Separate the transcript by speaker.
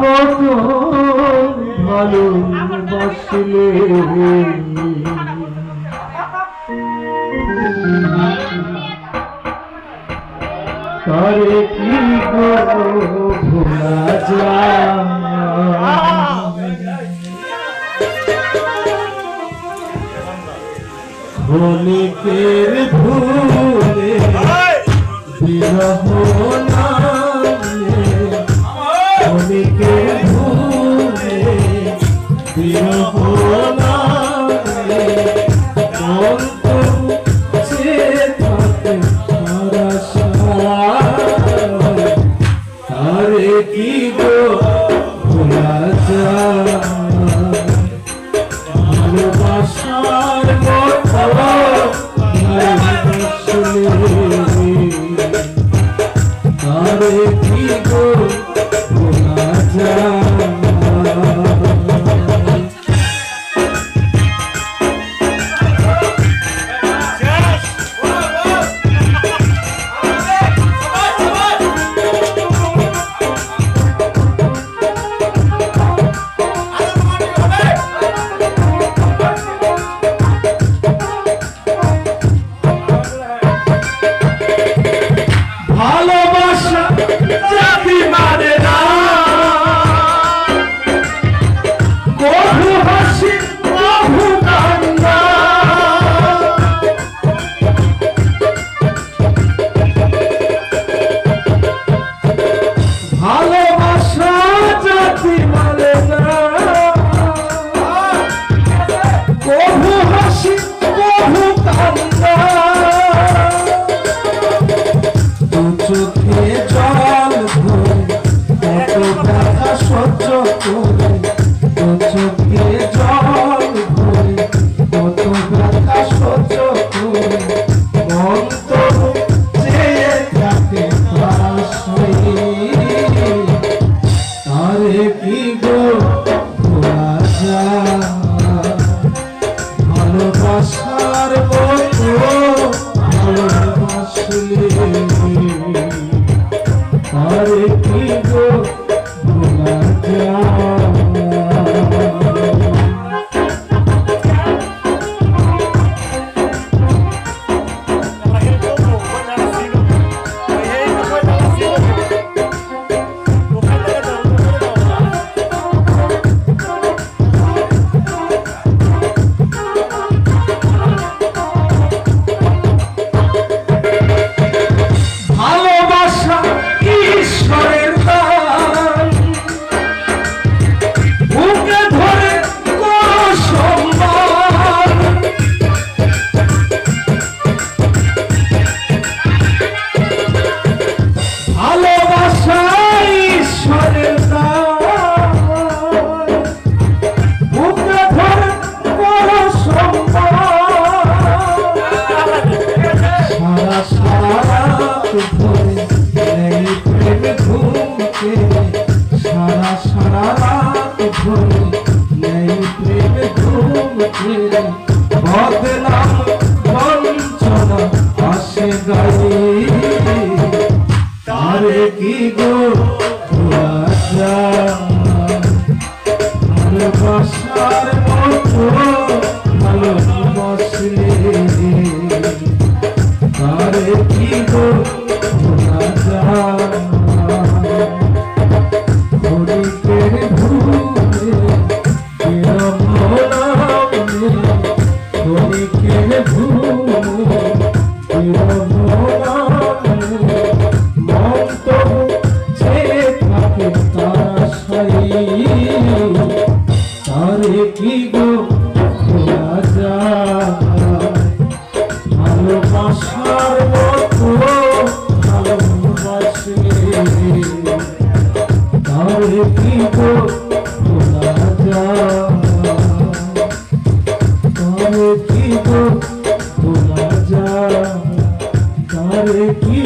Speaker 1: মতো ভালোবাসলে তারে কি ভোলা যায় ক্ষণিকের ভুলে বিরহ নামে ক্ষণিকের ভুলে বিরহ নামে অন্তর চেয়ে থাকে সারা সারা তারে কি ভোলা যায় ভালোবাসার মতো তারে কি ভোলা যায় ভালোবাসার মতো ভালোবাসলে তারে কি ভোলা যায় সারা সারা রাত ধরে নেই প্রেম ঘুমছে বদনাম বঞ্চনা আসে গায়ে তারে কি ভোলা যায় ভালোবাসার মতো ভালোবাসলে তারে কি ভোলা যায় তারে কি ভোলা যায় ভালোবাসার মতো ভালোবাসলে তারে কি ভোলা যায় তারে কি ভোলা যায় তারে কি